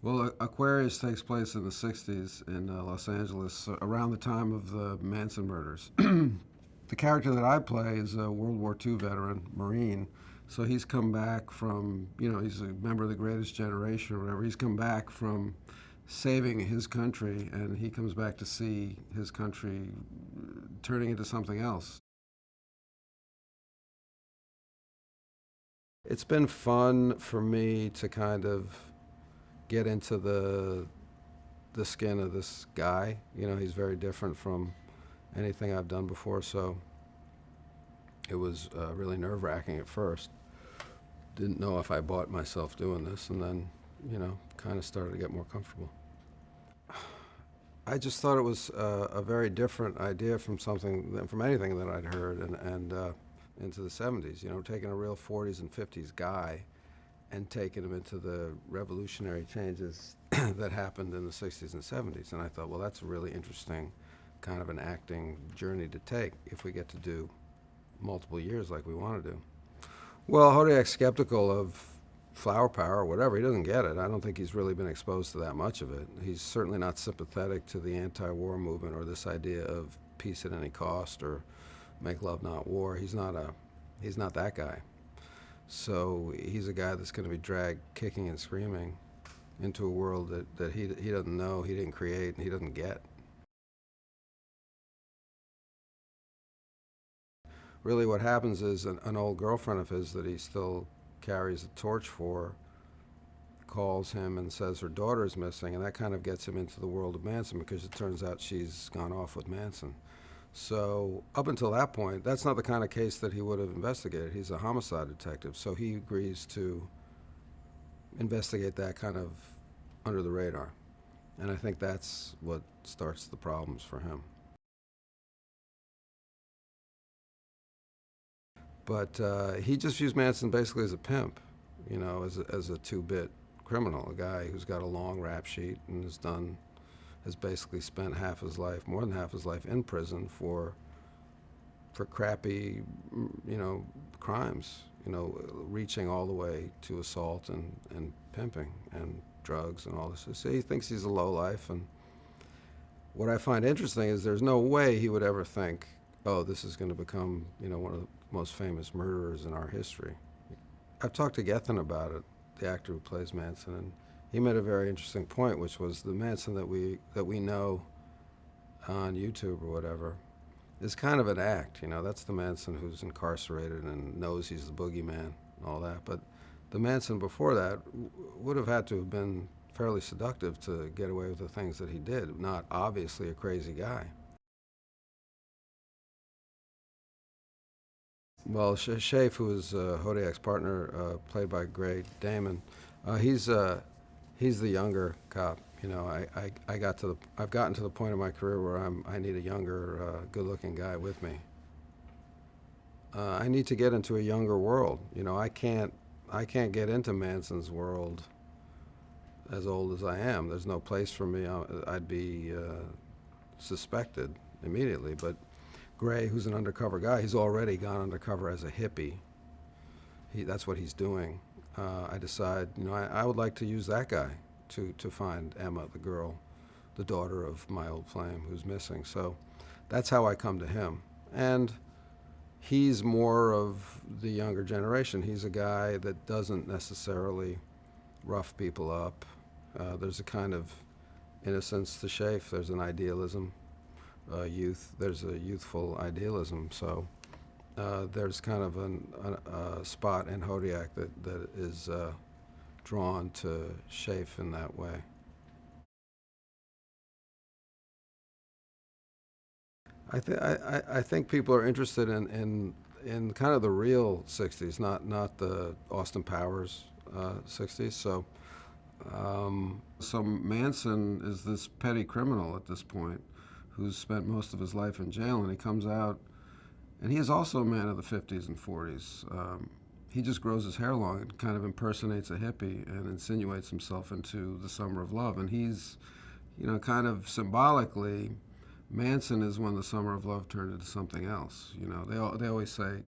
Well, Aquarius takes place in the 60s in Los Angeles, around the time of the Manson murders. The character that I play is a World War II veteran, Marine. So he's come back from, he's a member of the Greatest Generation or whatever. He's come back from saving his country, and he comes back to see his country turning into something else. It's been fun for me to kind of get into the skin of this guy. He's very different from anything I've done before, so it was really nerve-wracking at first. Didn't know if I bought myself doing this, and then, kind of started to get more comfortable. I just thought it was a very different idea from anything that I'd heard, and into the 70s, taking a real 40s and 50s guy and taking him into the revolutionary changes that happened in the 60s and 70s. And I thought, well, that's a really interesting kind of an acting journey to take if we get to do multiple years like we want to do. Well, Hodiak's skeptical of flower power or whatever. He doesn't get it. I don't think he's really been exposed to that much of it. He's certainly not sympathetic to the anti-war movement or this idea of peace at any cost or make love not war. He's not that guy. So he's a guy that's going to be dragged kicking and screaming into a world that he doesn't know, he didn't create, and he doesn't get. Really what happens is an old girlfriend of his that he still carries a torch for calls him and says her daughter's missing, and that kind of gets him into the world of Manson because it turns out she's gone off with Manson. So up until that point, that's not the kind of case that he would have investigated. He's a homicide detective, so he agrees to investigate that kind of under the radar. And I think that's what starts the problems for him. But he just views Manson basically as a pimp, as a two-bit criminal, a guy who's got a long rap sheet and has basically spent more than half his life in prison for crappy, crimes, reaching all the way to assault and pimping and drugs and all this. So he thinks he's a lowlife, and what I find interesting is there's no way he would ever think, oh, this is going to become, one of the most famous murderers in our history. I've talked to Gethin about it, the actor who plays Manson, and he made a very interesting point, which was the Manson that we know on YouTube or whatever is kind of an act. That's the Manson who's incarcerated and knows he's the boogeyman and all that. But the Manson before that would have had to have been fairly seductive to get away with the things that he did. Not obviously a crazy guy. Well, Shafe, who is Hodiak's partner, played by Gray Damon, he's the younger cop. I've gotten to the point in my career where I need a younger, good-looking guy with me. I need to get into a younger world. I can't get into Manson's world as old as I am. There's no place for me. I'd be suspected immediately. But Gray, who's an undercover guy, he's already gone undercover as a hippie. That's what he's doing. I decide, I would like to use that guy to find Emma, the girl, the daughter of my old flame who's missing. So that's how I come to him. And he's more of the younger generation. He's a guy that doesn't necessarily rough people up. There's a kind of innocence to Shafe. There's an idealism, youth. There's a youthful idealism. So there's kind of a spot in Hodiak that is drawn to Shafe in that way. I think people are interested in kind of the real 60s, not the Austin Powers 60s. So Manson is this petty criminal at this point who's spent most of his life in jail, and he comes out, and he is also a man of the 50s and 40s. He just grows his hair long and kind of impersonates a hippie and insinuates himself into the summer of love. And he's, kind of symbolically, Manson is when the summer of love turned into something else. They always say